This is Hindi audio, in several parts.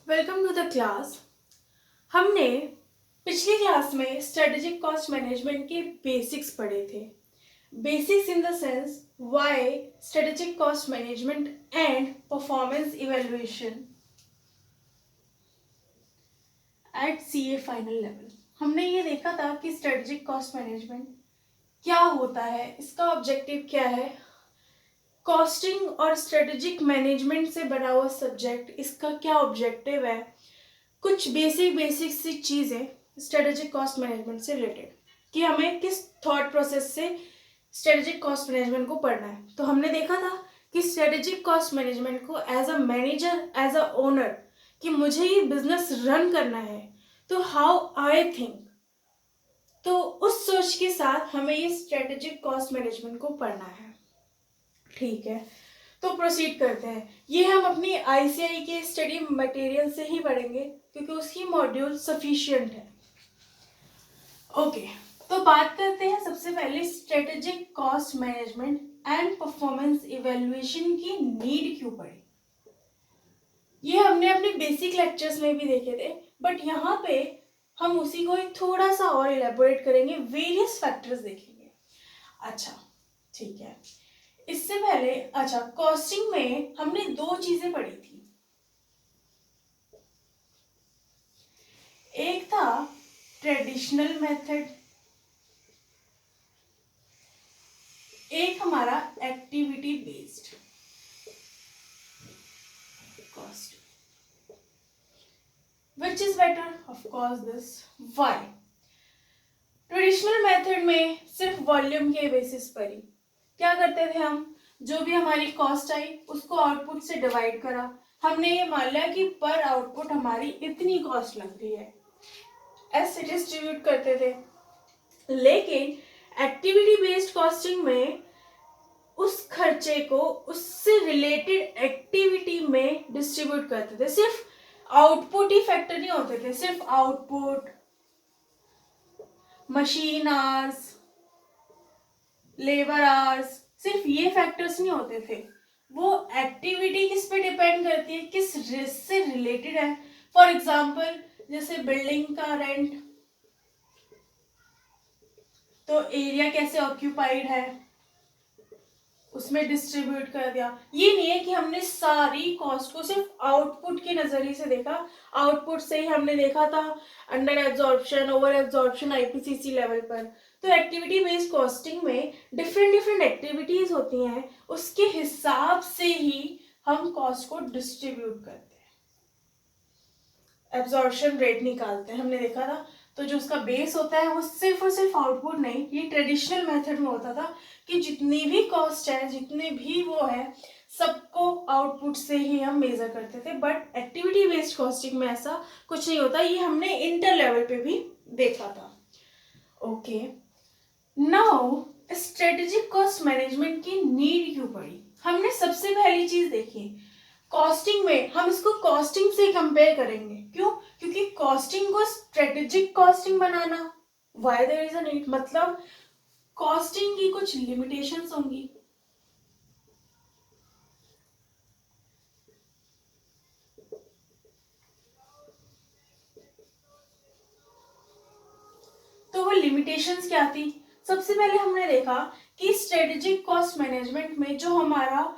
Welcome to the class. हमने पिछली क्लास में स्ट्रेटेजिक कॉस्ट मैनेजमेंट के बेसिक्स पढ़े थे। Basics in the sense why strategic cost management and performance evaluation at CA final level. हमने ये देखा था कि स्ट्रेटेजिक कॉस्ट मैनेजमेंट क्या होता है, इसका ऑब्जेक्टिव क्या है, कॉस्टिंग और स्ट्रेटेजिक मैनेजमेंट से बना हुआ सब्जेक्ट, इसका क्या ऑब्जेक्टिव है, कुछ बेसिक सी चीज़ें स्ट्रेटेजिक कॉस्ट मैनेजमेंट से रिलेटेड कि हमें किस थॉट प्रोसेस से स्ट्रेटेजिक कॉस्ट मैनेजमेंट को पढ़ना है। तो हमने देखा था कि स्ट्रेटेजिक कॉस्ट मैनेजमेंट को as a manager, as a owner, कि मुझे ये बिजनेस रन करना है, तो हाउ आई थिंक, तो उस सोच के साथ हमें ये स्ट्रेटेजिक कॉस्ट मैनेजमेंट को पढ़ना है। ठीक है, तो प्रोसीड करते हैं। ये हम अपनी आईसीआई के स्टडी मटेरियल से ही पढ़ेंगे क्योंकि उसकी मॉड्यूल सफिशिएंट है। ओके, तो बात करते हैं सबसे पहले strategic cost management and performance evaluation की नीड क्यों पड़ी। ये हमने अपने बेसिक लेक्चर्स में भी देखे थे, बट यहाँ पे हम उसी को एक थोड़ा सा और इलेबोरेट करेंगे, वेरियस फैक्टर्स देखेंगे। अच्छा ठीक है, इससे पहले अच्छा कॉस्टिंग में हमने दो चीजें पढ़ी थी। एक था ट्रेडिशनल मेथड, एक हमारा activity based cost. Which is better? Of course this. Why? Traditional method में सिर्फ वॉल्यूम के बेसिस पर ही क्या करते थे हम, जो भी हमारी कॉस्ट आई उसको आउटपुट से डिवाइड करा, हमने ये मान लिया कि पर आउटपुट हमारी इतनी कॉस्ट लग रही है, ऐसे डिस्ट्रीब्यूट करते थे। लेकिन एक्टिविटी बेस्ड कॉस्टिंग में उस खर्चे को उससे रिलेटेड एक्टिविटी में डिस्ट्रीब्यूट करते थे। सिर्फ आउटपुट ही फैक्टर नहीं होते थे, सिर्फ output, machine hours, labour hours, सिर्फ ये फैक्टर्स नहीं होते थे। वो एक्टिविटी किस पे डिपेंड करती है, किस रिस्क से रिलेटेड है। फॉर एग्जाम्पल जैसे बिल्डिंग का रेंट, तो एरिया कैसे ऑक्यूपाइड है उसमें डिस्ट्रीब्यूट कर दिया। ये नहीं है कि हमने सारी कॉस्ट को सिर्फ आउटपुट के नजरिए से देखा। आउटपुट से ही हमने देखा था under absorption, over absorption, IPCC level पर। तो एक्टिविटी बेस्ड कॉस्टिंग में डिफरेंट एक्टिविटीज होती हैं, उसके हिसाब से ही हम कॉस्ट को डिस्ट्रीब्यूट करते हैं, एब्जॉर्प्शन रेट निकालते हैं, हमने देखा था। तो जो उसका बेस होता है वो सिर्फ और सिर्फ आउटपुट नहीं, ये ट्रेडिशनल मेथड में होता था कि जितनी भी कॉस्ट है, जितने भी वो है, सबको आउटपुट से ही हम मेजर करते थे। बट एक्टिविटी बेस्ड कॉस्टिंग में ऐसा कुछ नहीं होता, ये हमने इंटर लेवल पे भी देखा था। Okay, now strategic cost management की नीड क्यों पड़ी। हमने सबसे पहली चीज देखी, कॉस्टिंग में हम इसको कॉस्टिंग से कंपेयर करेंगे। क्यों? क्योंकि कॉस्टिंग को स्ट्रेटेजिक कॉस्टिंग बनाना, why there is a need, मतलब कॉस्टिंग की कुछ लिमिटेशंस होंगी। तो वो लिमिटेशंस क्या थी? सबसे पहले हमने देखा कि स्ट्रेटेजिक कॉस्ट मैनेजमेंट में जो हमारा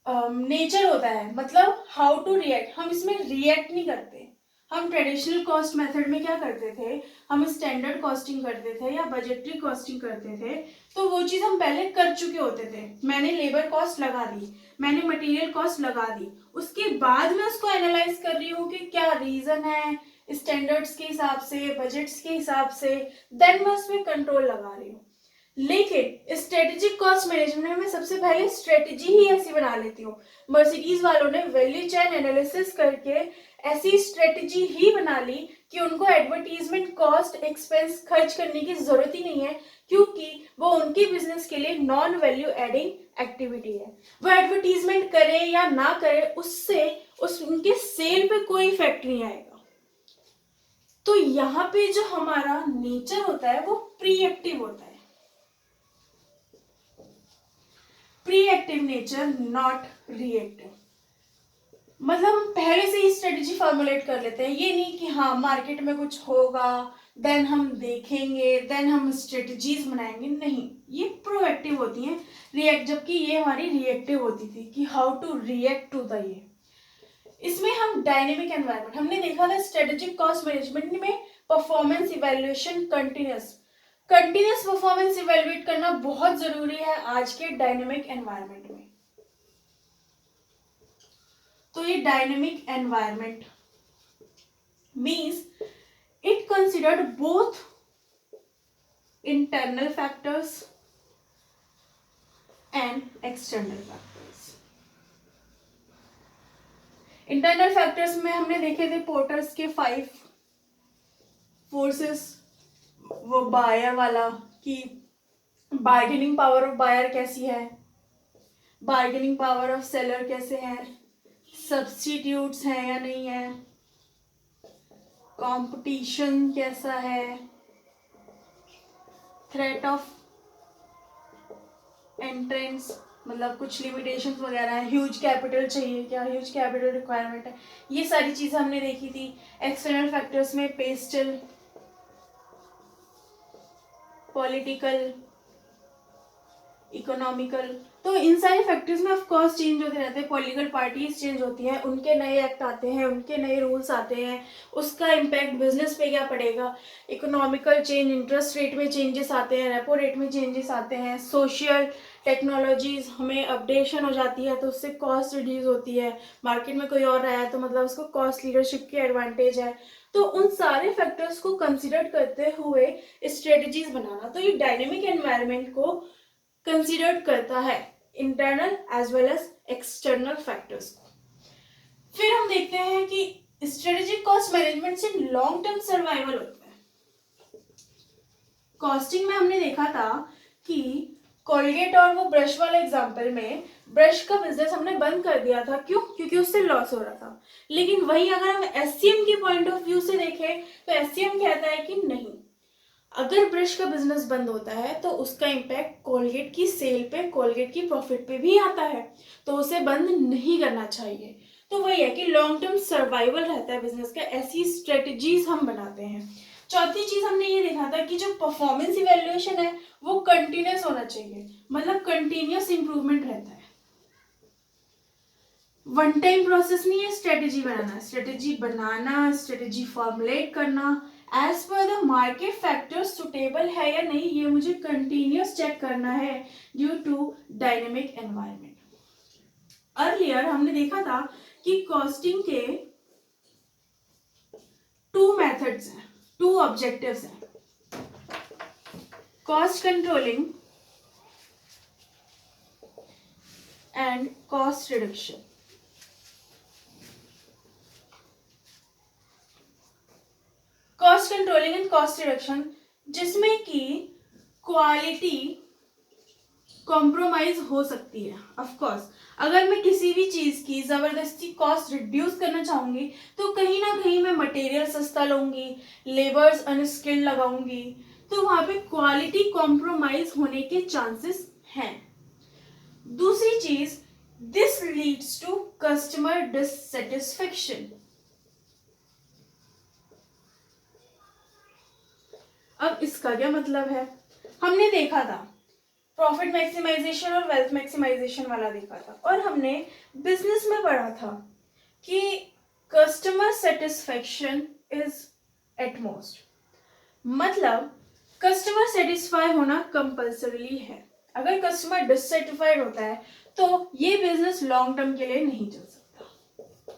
नेचर होता है, मतलब हाउ टू रिएक्ट, हम इसमें रिएक्ट नहीं करते। हम ट्रेडिशनल कॉस्ट मेथड में क्या करते थे, हम स्टैंडर्ड कॉस्टिंग करते थे या बजटरी कॉस्टिंग करते थे। तो वो चीज हम पहले कर चुके होते थे, मैंने लेबर कॉस्ट लगा दी, मैंने मटेरियल कॉस्ट लगा दी, उसके बाद मैं उसको एनालाइज कर रही हूँ कि क्या रीजन है स्टैंडर्ड्स के हिसाब से, बजट्स के हिसाब से, देन मैं उसमें कंट्रोल लगा रही हूँ। लेकिन स्ट्रेटेजिक कॉस्ट मैनेजमेंट में मैं सबसे पहले स्ट्रेटेजी ही ऐसी बना लेती हूँ। मर्सिडीज वालों ने वैल्यू चेन एनालिसिस करके ऐसी स्ट्रेटेजी ही बना ली कि उनको एडवर्टीजमेंट कॉस्ट एक्सपेंस खर्च करने की जरूरत ही नहीं है, क्योंकि वो उनके बिजनेस के लिए नॉन वैल्यू एडिंग एक्टिविटी है। वो एडवर्टीजमेंट करे या ना करे उससे उनके सेल पे कोई इफेक्ट नहीं आएगा। तो यहाँ पे जो हमारा नेचर होता है वो प्रीएक्टिव होता है, प्रीएक्टिव नेचर, नॉट रिएक्टिव। मतलब हम पहले से ही स्ट्रेटेजी फॉर्मुलेट कर लेते हैं, ये नहीं कि हाँ मार्केट में कुछ होगा देन हम देखेंगे देन हम स्ट्रेटजीज बनाएंगे, नहीं, ये प्रोएक्टिव होती हैं, रिएक्ट, जबकि ये हमारी रिएक्टिव होती थी कि how to react to the ये। इसमें हम डायनेमिक एनवायरनमेंट हमने देखा था स्ट्रेटेजिक कॉस्ट मैनेजमेंट में, performance evaluation continuous performance evaluate करना बहुत जरूरी है आज के डायनेमिक एनवायरनमेंट में। तो ये dynamic environment means it considered both internal factors and external factors. Internal factors में हमने देखे थे पोर्टर्स के 5 फोर्सेस, वो बायर वाला कि बार्गेनिंग पावर ऑफ बायर कैसी है, बार्गेनिंग पावर ऑफ सेलर कैसे है, सब्स्टिट्यूट्स हैं या नहीं है, कंपटीशन कैसा है, थ्रेट ऑफ एंट्रेंस मतलब कुछ लिमिटेशंस वगैरह है, ह्यूज कैपिटल चाहिए क्या, ह्यूज कैपिटल रिक्वायरमेंट है, ये सारी चीजें हमने देखी थी। एक्सटर्नल फैक्टर्स में पेस्टल, पॉलिटिकल, इकोनॉमिकल, तो इन सारे फैक्टर्स में ऑफ कोर्स चेंज होते रहते हैं, पॉलिटिकल पार्टीज चेंज होती हैं, उनके नए एक्ट आते हैं, उनके नए रूल्स आते हैं, उसका इम्पैक्ट बिजनेस पे क्या पड़ेगा, इकोनॉमिकल चेंज, इंटरेस्ट रेट में चेंजेस आते हैं, रेपो रेट में चेंजेस आते हैं, सोशल टेक्नोलॉजीज हमें अपडेशन हो जाती है तो उससे कॉस्ट रिड्यूस होती है, मार्केट में कोई और रहा है तो मतलब उसको कॉस्ट लीडरशिप की एडवांटेज है, तो उन सारे फैक्टर्स को कंसिडर करते हुए स्ट्रेटजीज बनाना, तो ये डायनेमिक एनवायरनमेंट को कंसिडर करता है internal as well as external factors को। फिर हम देखते हैं कि स्ट्रेटेजिक कॉस्ट मैनेजमेंट से लॉन्ग टर्म सर्वाइवल होता है। कॉस्टिंग में हमने देखा था कि कोलगेट और वो ब्रश वाले एग्जांपल में ब्रश का बिजनेस हमने बंद कर दिया था, क्यों, क्योंकि उससे लॉस हो रहा था। लेकिन वही अगर हम एससीएम के पॉइंट ऑफ व्यू से देखें तो एससीएम कहता है कि नहीं, अगर ब्रश का बिजनेस बंद होता है तो उसका इम्पैक्ट कोलगेट की सेल पे, कोलगेट की प्रॉफिट पे भी आता है, तो उसे बंद नहीं करना चाहिए। तो वही है कि लॉन्ग टर्म सर्वाइवल रहता है बिजनेस का, ऐसी स्ट्रेटजीज हम बनाते हैं। चौथी चीज हमने ये देखा था कि जो परफॉर्मेंस इवैल्यूएशन है वो कंटिन्यूस होना चाहिए, मतलब कंटिन्यूस इंप्रूवमेंट रहता है, वन टाइम प्रोसेस नहीं है स्ट्रेटेजी बनाना, स्ट्रेटेजी बनाना, स्ट्रेटेजी फॉर्मुलेट करना as per the market factors suitable है या नहीं, ये मुझे कंटिन्यूस चेक करना है due to dynamic environment. Earlier हमने देखा था कि कॉस्टिंग के 2 मेथड्स हैं, 2 ऑब्जेक्टिव्स हैं, cost controlling and cost reduction. Cost controlling and cost reduction, जिसमें कि क्वालिटी कॉम्प्रोमाइज हो सकती है। ऑफ कोर्स अगर मैं किसी भी चीज की जबरदस्ती कॉस्ट रिड्यूस करना चाहूंगी तो कहीं ना कहीं मैं मटेरियल सस्ता लूंगी, लेबर्स अनस्किल्ड लगाऊंगी, तो वहां पे क्वालिटी कॉम्प्रोमाइज होने के चांसेस हैं। दूसरी चीज, this leads to customer dissatisfaction. अब इसका क्या मतलब है, हमने देखा था प्रॉफिट मैक्सिमाइजेशन और वेल्थ मैक्सिमाइजेशन वाला देखा था, और हमने बिजनेस में पढ़ा था कि customer satisfaction is at most, मतलब कस्टमर सेटिस्फाई होना कंपल्सरी है। अगर कस्टमर डिससेटिस्फाइड होता है तो ये बिजनेस लॉन्ग टर्म के लिए नहीं चल सकता,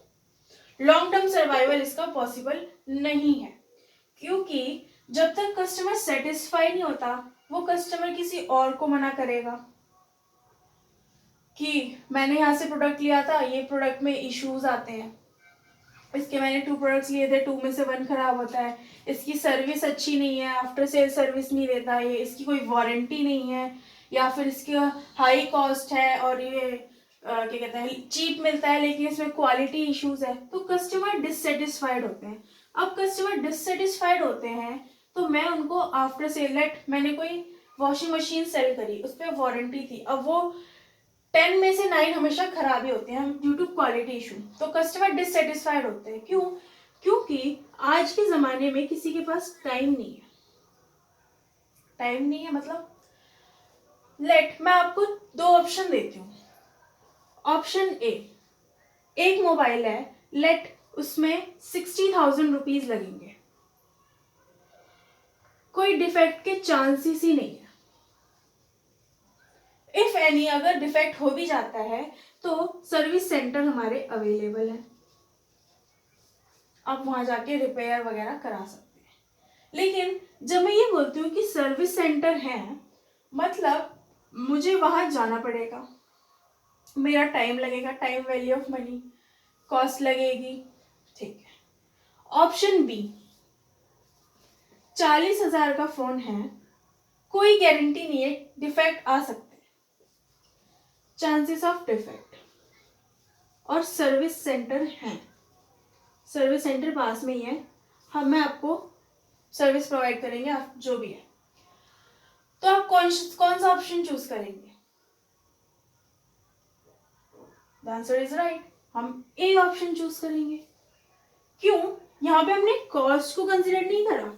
लॉन्ग टर्म सर्वाइवल इसका पॉसिबल नहीं है, क्योंकि जब तक कस्टमर सेटिस्फाई नहीं होता वो कस्टमर किसी और को मना करेगा कि मैंने यहाँ से प्रोडक्ट लिया था, ये प्रोडक्ट में इश्यूज आते हैं, इसके मैंने 2 प्रोडक्ट्स लिए थे, 2 में से 1 खराब होता है, इसकी सर्विस अच्छी नहीं है, आफ्टर सेल सर्विस नहीं देता ये, इसकी कोई वारंटी नहीं है, या फिर इसकी हाई कॉस्ट है और ये क्या कहते हैं चीप मिलता है लेकिन इसमें क्वालिटी इश्यूज है, तो कस्टमर डिससेटिस्फाइड होते हैं। अब कस्टमर डिससेटिस्फाइड होते हैं तो मैं उनको आफ्टर सेल, मैंने कोई वॉशिंग मशीन सेल करी, उस पर वारंटी थी, अब वो 10 में से 9 हमेशा खराब ही होते हैं ड्यू टू क्वालिटी इशू। तो कस्टमर डिससेटिस्फाइड होते हैं, क्यों? क्योंकि आज के ज़माने में किसी के पास टाइम नहीं है। टाइम नहीं है मतलब मैं आपको 2 ऑप्शन देती हूँ। ऑप्शन ए, एक मोबाइल है, उसमें 60,000 रुपीज लगेंगे, कोई डिफेक्ट के चांसेस ही नहीं है। इफ एनी अगर डिफेक्ट हो भी जाता है तो सर्विस सेंटर हमारे अवेलेबल है, आप वहां जाके रिपेयर वगैरह करा सकते हैं। लेकिन जब मैं ये बोलती हूँ कि सर्विस सेंटर है, मतलब मुझे वहां जाना पड़ेगा, मेरा टाइम लगेगा, time value of money, cost लगेगी, ठीक है। ऑप्शन बी, 40,000 का फोन है, कोई गारंटी नहीं है, डिफेक्ट आ सकते हैं, चांसेस ऑफ डिफेक्ट, और सर्विस सेंटर है, सर्विस सेंटर पास में ही है, मैं आपको सर्विस प्रोवाइड करेंगे, आप जो भी है। तो आप कौन सा ऑप्शन चूज करेंगे? द आंसर इज राइट, हम ए ऑप्शन चूज करेंगे। क्यों? यहाँ पे हमने कॉस्ट को कंसिडर नहीं करा,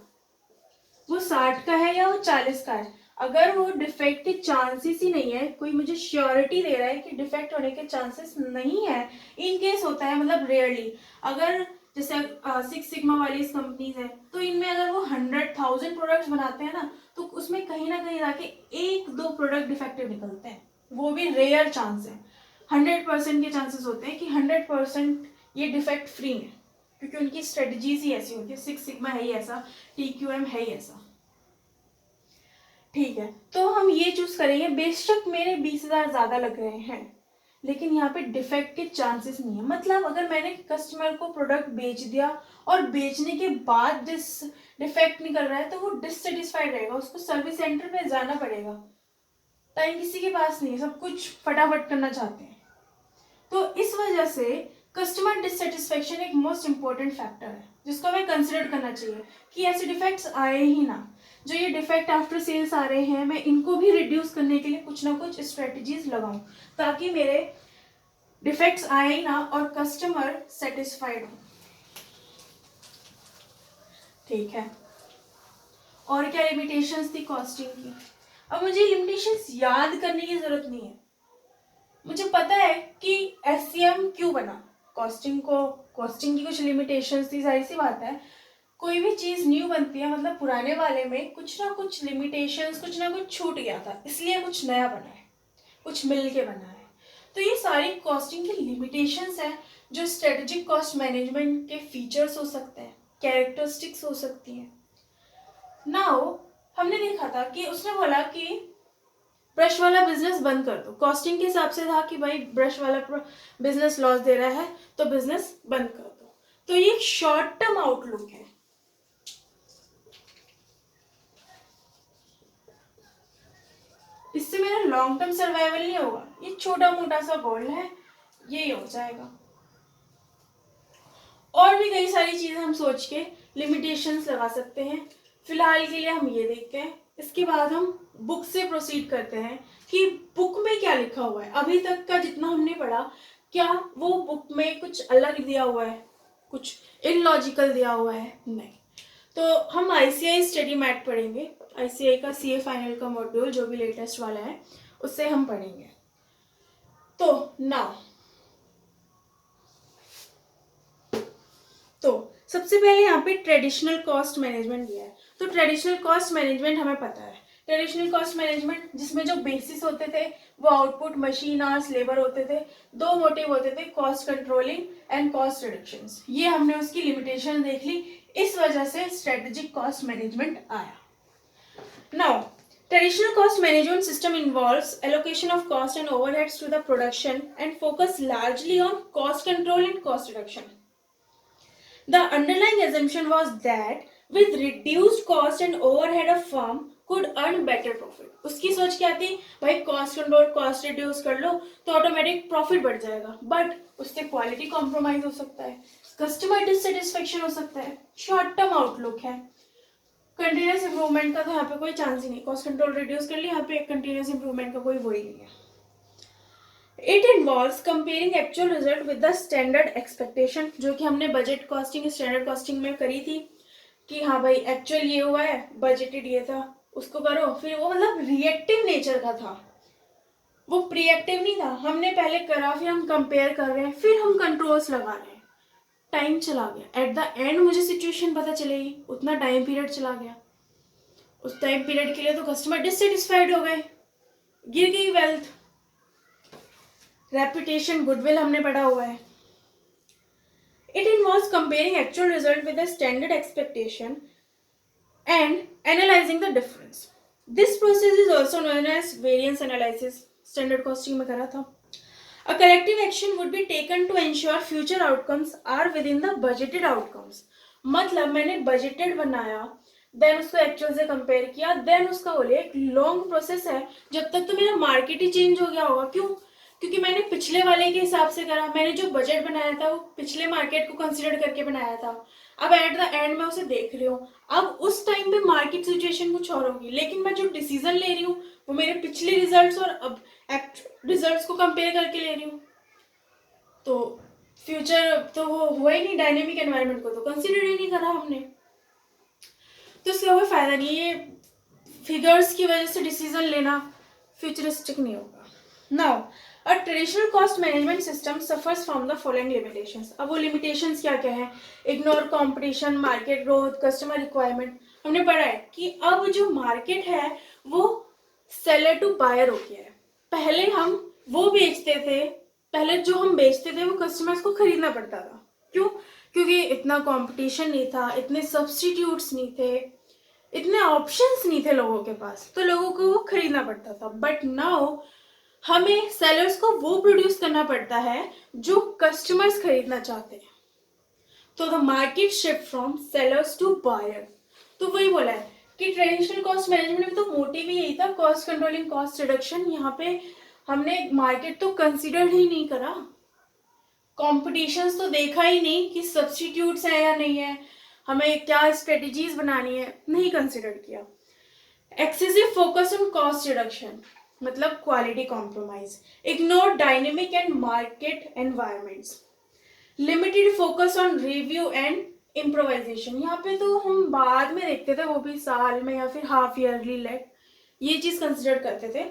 वो 60 का है या वो 40 का है। अगर वो डिफेक्ट के चांसेस ही नहीं है, कोई मुझे श्योरिटी दे रहा है कि डिफेक्ट होने के चांसेस नहीं है, इन केस होता है मतलब रेयरली, अगर जैसे 6 सिग्मा वाली कंपनीज है तो इनमें अगर वो 100,000 प्रोडक्ट्स बनाते हैं ना, तो उसमें कहीं ना कहीं जाके 1-2 प्रोडक्ट डिफेक्टिव निकलते हैं, वो भी रेयर चांस है। 100% के चांसेस होते हैं कि 100% ये डिफेक्ट फ्री है, क्योंकि उनकी स्ट्रेटजीज ही ऐसी होती है, 6 सिग्मा है ही ऐसा, TQM है ही ऐसा, ठीक है। तो हम ये चूज करेंगे, बेशक मेरे 20,000 ज्यादा लग रहे हैं, लेकिन यहाँ पे डिफेक्ट के चांसेस नहीं है। मतलब अगर मैंने कस्टमर को प्रोडक्ट बेच दिया और बेचने के बाद डिफेक्ट निकल रहा है, तो वो डिससेटिस्फाइड रहेगा, उसको सर्विस सेंटर पे जाना पड़ेगा, टाइम किसी के पास नहीं है, सब कुछ फटाफट करना चाहते हैं। तो इस वजह से कस्टमर डिससेटिस्फेक्शन एक मोस्ट इंपॉर्टेंट फैक्टर है, जिसको हमें कंसिडर करना चाहिए कि ऐसे डिफेक्ट्स आए ही ना। जो ये डिफेक्ट आफ्टर सेल्स आ रहे हैं, मैं इनको भी रिड्यूस करने के लिए कुछ ना कुछ स्ट्रेटजीज लगाऊं, ताकि मेरे डिफेक्ट्स आए ही ना और कस्टमर सेटिस्फाइड हो, ठीक है। और क्या लिमिटेशंस थी कॉस्टिंग की? अब मुझे लिमिटेशंस याद करने की जरूरत नहीं है, मुझे पता है कि SCM क्यों बना। कॉस्टिंग की कुछ लिमिटेशंस थी, सारी सी बात है। कोई भी चीज न्यू बनती है, मतलब पुराने वाले में कुछ ना कुछ लिमिटेशंस, कुछ ना कुछ छूट गया था, इसलिए कुछ नया बना है, कुछ मिल के बना है। तो ये सारी कॉस्टिंग की लिमिटेशंस हैं, जो स्ट्रेटेजिक कॉस्ट मैनेजमेंट के फीचर्स हो सकते हैं, कैरेक्टरिस्टिक्स हो सकती हैं। नाउ हमने देखा था कि उसने बोला कि ब्रश वाला बिजनेस बंद कर दो, कॉस्टिंग के हिसाब से था कि भाई ब्रश वाला बिजनेस लॉस दे रहा है तो बिजनेस बंद कर दो। तो ये एक शॉर्ट टर्म आउटलुक है, इससे मेरा लॉन्ग टर्म सर्वाइवल नहीं होगा, ये छोटा मोटा सा गोल है, यही हो जाएगा। और भी कई सारी चीजें हम सोच के लिमिटेशंस लगा सकते हैं, फिलहाल के लिए हम ये देखते हैं। इसके बाद हम बुक से प्रोसीड करते हैं कि बुक में क्या लिखा हुआ है। अभी तक का जितना हमने पढ़ा, क्या वो बुक में कुछ अलग दिया हुआ है, कुछ इलॉजिकल दिया हुआ है? नहीं। तो हम ICAI स्टडी मैट पढ़ेंगे, ICAI का CA फाइनल का मॉड्यूल जो भी लेटेस्ट वाला है, उससे हम पढ़ेंगे। तो नाउ तो सबसे पहले यहाँ पे ट्रेडिशनल कॉस्ट मैनेजमेंट दिया है। तो ट्रेडिशनल कॉस्ट मैनेजमेंट हमें पता है, ट्रेडिशनल कॉस्ट मैनेजमेंट जिसमें जो बेसिस होते थे वो आउटपुट, मशीन आवर्स, लेबर होते थे। 2 मोटिव होते थे, cost controlling and cost reductions. ये हमने उसकी लिमिटेशन देख ली, इस वजह से स्ट्रेटेजिक कॉस्ट मैनेजमेंट आया। Now traditional cost management system involves allocation of cost and overheads to the production and focus largely on cost control and cost reduction. The underlying assumption was that with reduced cost and overhead, a firm could earn better profit. उसकी सोच क्या थी? भाई कॉस्ट कंट्रोल, कॉस्ट रिड्यूस कर लो तो ऑटोमेटिक प्रॉफिट बढ़ जाएगा, बट उससे क्वालिटी कॉम्प्रोमाइज हो सकता है, कस्टमर डिससेटिस्फेक्शन हो सकता है, शॉर्ट टर्म आउटलुक है। कंटिन्यूस इंप्रूवमेंट का तो यहाँ पे कोई चांस ही नहीं, कॉस्ट कंट्रोल रिड्यूस कर लिया, यहाँ पे कंटिन्यूस इंप्रूवमेंट का कोई वो ही नहीं है। It involves comparing actual result with the standard expectation, जो कि हमने बजट कॉस्टिंग स्टैंडर्ड कॉस्टिंग में करी थी कि हाँ भाई एक्चुअल ये हुआ है, बजटेड ये था, उसको करो। फिर वो मतलब रिएक्टिव नेचर का था, वो प्रिएक्टिव नहीं था। हमने पहले करा, फिर हम कंपेयर कर रहे हैं, फिर हम कंट्रोल्स लगा रहे हैं। टाइम चला गया, एट द एंड मुझे सिचुएशन पता चलेगी, उतना टाइम पीरियड चला गया। उस टाइम पीरियड के लिए तो कस्टमर डिससेटिस्फाइड हो गए, गिर गई वेल्थ, रेपुटेशन, गुडविल हमने पढ़ा हुआ है। It involves comparing actual result with the standard expectation and analysing the difference. This process is also known as variance analysis, standard costing में करा था। A corrective action would be taken to ensure future outcomes are within the budgeted outcomes. मतलब मैंने बजटेड बनाया, देन उसको एक्चुअल से कंपेयर किया, देन उसका बोले एक लॉन्ग प्रोसेस है, जब तक तो मेरा मार्केट ही चेंज हो गया होगा। क्यों? क्योंकि मैंने पिछले वाले के हिसाब से करा, मैंने जो बजट बनाया था वो पिछले मार्केट को कंसिडर करके बनाया था। अब एट द एंड मैं उसे देख रही हूँ, अब उस टाइम पे मार्केट सिचुएशन कुछ और होगी, लेकिन मैं जो डिसीजन ले रही हूँ वो मेरे पिछले रिजल्ट्स और अब रिजल्ट्स को कंपेयर करके ले रही हूँ। तो फ्यूचर तो वो हुआ ही नहीं, डायनेमिक एनवायरनमेंट को तो कंसिडर ही नहीं करा हमने, तो इसका कोई फायदा नहीं। ये फिगर्स की वजह से डिसीजन लेना फ्यूचरिस्टिक नहीं होगा। Now a traditional cost management system suffers from the following limitations. अब वो लिमिटेशंस क्या क्या है? Ignore competition, market growth, customer requirement. हमने पढ़ा है कि अब जो मार्केट है वो सेलर टू बायर हो गया है। पहले हम वो बेचते थे, पहले जो हम बेचते थे वो कस्टमर्स को खरीदना पड़ता था। क्यों? क्योंकि इतना कंपटीशन नहीं था, इतने सब्स्टिट्यूट्स नहीं थे, इतने ऑप्शंस नहीं थे लोगों के पास, तो लोगों को वो खरीदना पड़ता था। बट नाउ हमें सेलर्स को वो प्रोड्यूस करना पड़ता है जो कस्टमर्स खरीदना चाहते हैं। तो the market shift from sellers to buyer. तो वही बोला है कि ट्रेडिशनल कॉस्ट मैनेजमेंट में तो मोटिव ही यही था, कॉस्ट कंट्रोलिंग, कॉस्ट रिडक्शन। यहाँ पे हमने मार्केट तो कंसिडर ही नहीं करा, कॉम्पिटिशन्स तो देखा ही नहीं कि सब्स्टिट्यूट्स है या नहीं है, हमें क्या स्ट्रेटेजीज बनानी है, नहीं कंसिडर किया। Excessive focus on cost reduction मतलब quality compromise, ignore dynamic and market environments, limited focus on review and improvisation. यहाँ पे तो हम बाद में देखते थे, वो भी साल में या फिर हाफ ईयरली लेट, ये चीज कंसिडर करते थे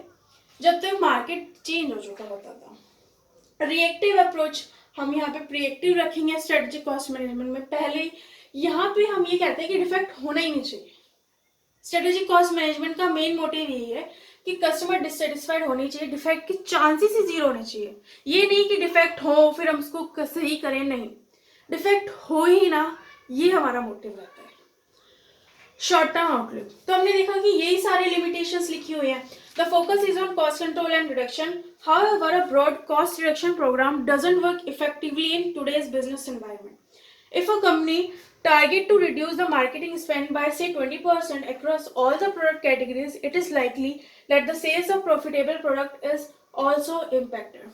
जब तक मार्केट चेंज हो चुका होता था। रिएक्टिव अप्रोच, हम यहाँ पे प्रिएक्टिव रखेंगे स्ट्रेटेजिक कॉस्ट मैनेजमेंट में। पहले यहाँ पे हम ये कहते हैं कि डिफेक्ट होना ही नहीं चाहिए। स्ट्रेटेजिक कॉस्ट मैनेजमेंट का मेन मोटिव यही है कि कस्टमर डिससेटिस्फाइड होनी चाहिए, डिफेक्ट के चांसेस ही जीरो होने चाहिए। ये नहीं कि डिफेक्ट हो फिर हम उसको सही करें, नहीं, डिफेक्ट हो ही ना, ये हमारा मोटिव रहता है। शॉर्ट टर्म आउटलुक, तो हमने देखा कि यही सारे लिमिटेशंस लिखी हुई है। The focus is on cost control and reduction, however a broad cost reduction programme doesn't work effectively in today's business environment. If a company target to reduce the marketing spend by say 20% across all the product categories, it is likely that the sales of profitable product is also impacted.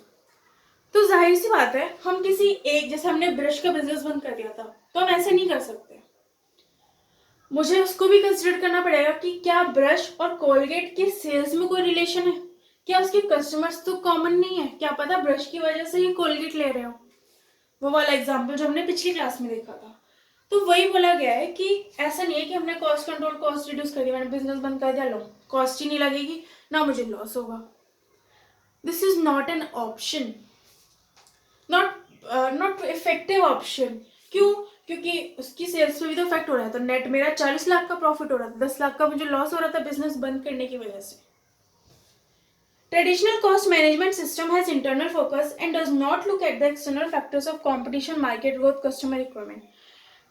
तो जाहिर सी बात है, हम किसी एक, जैसे हमने ब्रश का बिजनेस बंद कर दिया था, तो हम ऐसे नहीं कर सकते। मुझे उसको भी कंसिडर करना पड़ेगा कि क्या ब्रश और कोलगेट के सेल्स में कोई रिलेशन है, क्या उसके कस्टमर्स तो कॉमन नहीं है, क्या पता ब्रश की वजह से ही कोलगेट ले रहे हो। वो वाला एग्जाम्पल जो हमने पिछली क्लास में देखा था। तो वही बोला गया है कि ऐसा नहीं है कि हमने कॉस्ट कंट्रोल, कॉस्ट रिड्यूस कर दिया, मैंने बिजनेस बंद कर दिया, लो कॉस्ट ही नहीं लगेगी ना, मुझे लॉस होगा। This is not an option, not effective option. क्यों? क्योंकि उसकी सेल्स पे भी तो इफेक्ट हो रहा है। तो नेट मेरा 40 लाख का प्रॉफिट हो रहा था, 10 लाख का मुझे लॉस हो रहा था बिजनेस बंद करने की वजह से। Traditional cost management system has internal focus and does not look at the external factors of competition, market growth, customer requirement.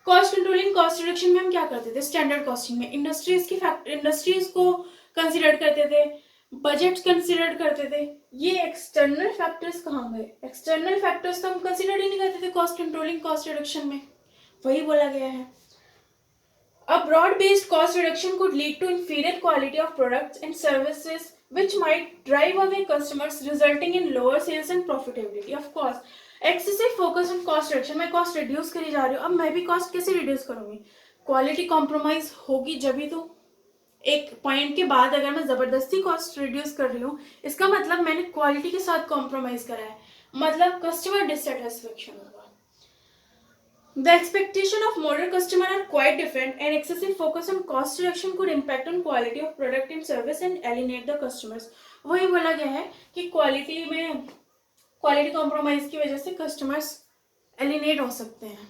Cost controlling, cost reduction में हम क्या करते थे? स्टैंडर्ड कॉस्टिंग में इंडस्ट्रीज को कंसिडर करते थे, बजट कंसिडर करते थे। ये एक्सटर्नल फैक्टर्स कहाँ गए? एक्सटर्नल फैक्टर्स तो हम कंसिडर ही नहीं करते थे कॉस्ट कंट्रोलिंग, कॉस्ट रिडक्शन में। वही बोला गया है। A broad-based cost reduction could lead to inferior quality of products and services, which might drive away customers, resulting in lower sales and profitability. Of course, excessive focus on cost reduction, मैं cost reduce करी जा रही हूँ, अब मैं भी cost कैसे reduce करूँगी? Quality compromise होगी जब ही तो एक पॉइंट के बाद अगर मैं ज़बरदस्ती कॉस्ट रिड्यूस कर रही हूँ, इसका मतलब मैंने क्वालिटी के साथ कॉम्प्रोमाइज़ करा है, मतलब कस्टमर डिससेटिस्फेक्शन होगा. The expectation of modern customer are quite different, and excessive focus on cost reduction could impact on quality of product and service and alienate the customers. वही बोला गया है कि क्वालिटी कॉम्प्रोमाइज की वजह से कस्टमर्स एलिनेट हो सकते हैं.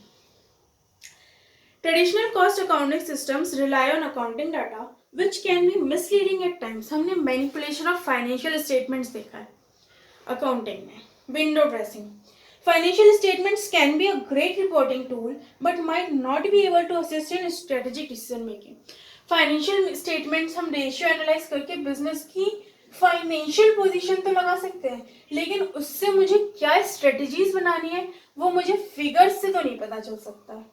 Traditional cost accounting systems rely on accounting data, which can be misleading at times. हमने manipulation of financial statements देखा है accounting में. Window dressing. Financial statements can be a great reporting tool, but might not be able to assist in strategic decision making. Financial statements हम रेशियो एनालाइज करके बिजनेस की फाइनेंशियल पोजीशन तो लगा सकते हैं, लेकिन उससे मुझे क्या स्ट्रेटजीज बनानी है वो मुझे फिगर्स से तो नहीं पता चल सकता है.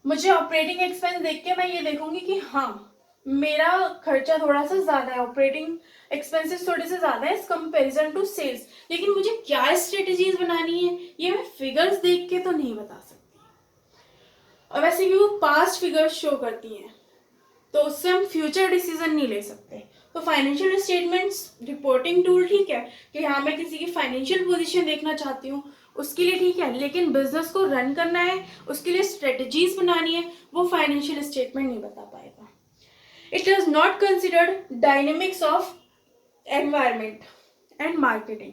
मुझे ऑपरेटिंग एक्सपेंस देख के मैं ये देखूंगी कि हाँ मेरा खर्चा थोड़ा सा ज्यादा है, ऑपरेटिंग एक्सपेंसेस थोड़े से ज्यादा है इस कंपैरिजन टू सेल्स, लेकिन मुझे क्या स्ट्रेटजीज बनानी है ये मैं फिगर्स देख के तो नहीं बता सकती. और वैसे भी वो पास्ट फिगर्स शो करती हैं, तो उससे हम फ्यूचर डिसीजन नहीं ले सकते. तो फाइनेंशियल स्टेटमेंट्स रिपोर्टिंग टूल ठीक है कि हाँ मैं किसी की फाइनेंशियल पोजीशन देखना चाहती हूँ उसके लिए ठीक है, लेकिन बिजनेस को रन करना है उसके लिए स्ट्रेटजीज बनानी है वो फाइनेंशियल स्टेटमेंट नहीं बता पाएगा. It does not considered dynamics of environment and marketing.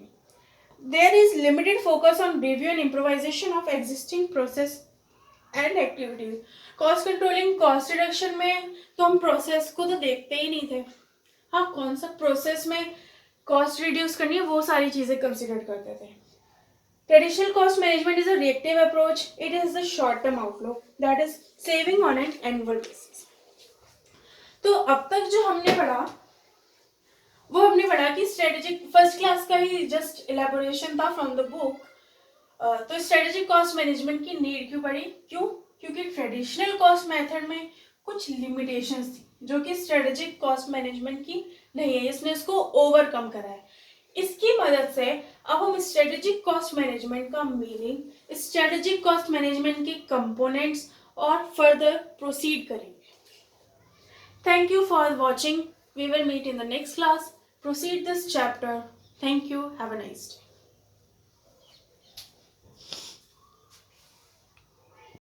There is limited focus on review and improvisation of existing process and activities. Cost controlling cost reduction में तो हम प्रोसेस को तो देखते ही नहीं थे. हाँ कौन सा प्रोसेस में कॉस्ट रिड्यूस करनी है वो सारी चीजें कंसिडर करते थे. Traditional cost management is a reactive approach. It is the short term outlook that is saving on an annual basis. तो अब तक जो हमने पढ़ा वो हमने पढ़ा कि स्ट्रेटेजिक फर्स्ट क्लास का ही जस्ट इलेबोरेशन था फ्रॉम द बुक. तो स्ट्रेटेजिक कॉस्ट मैनेजमेंट की नीड क्यों पड़ी? क्योंकि ट्रेडिशनल कॉस्ट मेथड में कुछ लिमिटेशंस थी जो कि स्ट्रेटेजिक कॉस्ट मैनेजमेंट की नहीं है. इसने इसको ओवरकम करा है. इसकी मदद से अब हम स्ट्रेटेजिक कॉस्ट मैनेजमेंट का मीनिंग, स्ट्रेटेजिक कॉस्ट मैनेजमेंट के कंपोनेंट्स और फर्दर प्रोसीड करेंगे. Thank you for watching. We will meet in the next class. Proceed this chapter. Thank you. Have a nice day.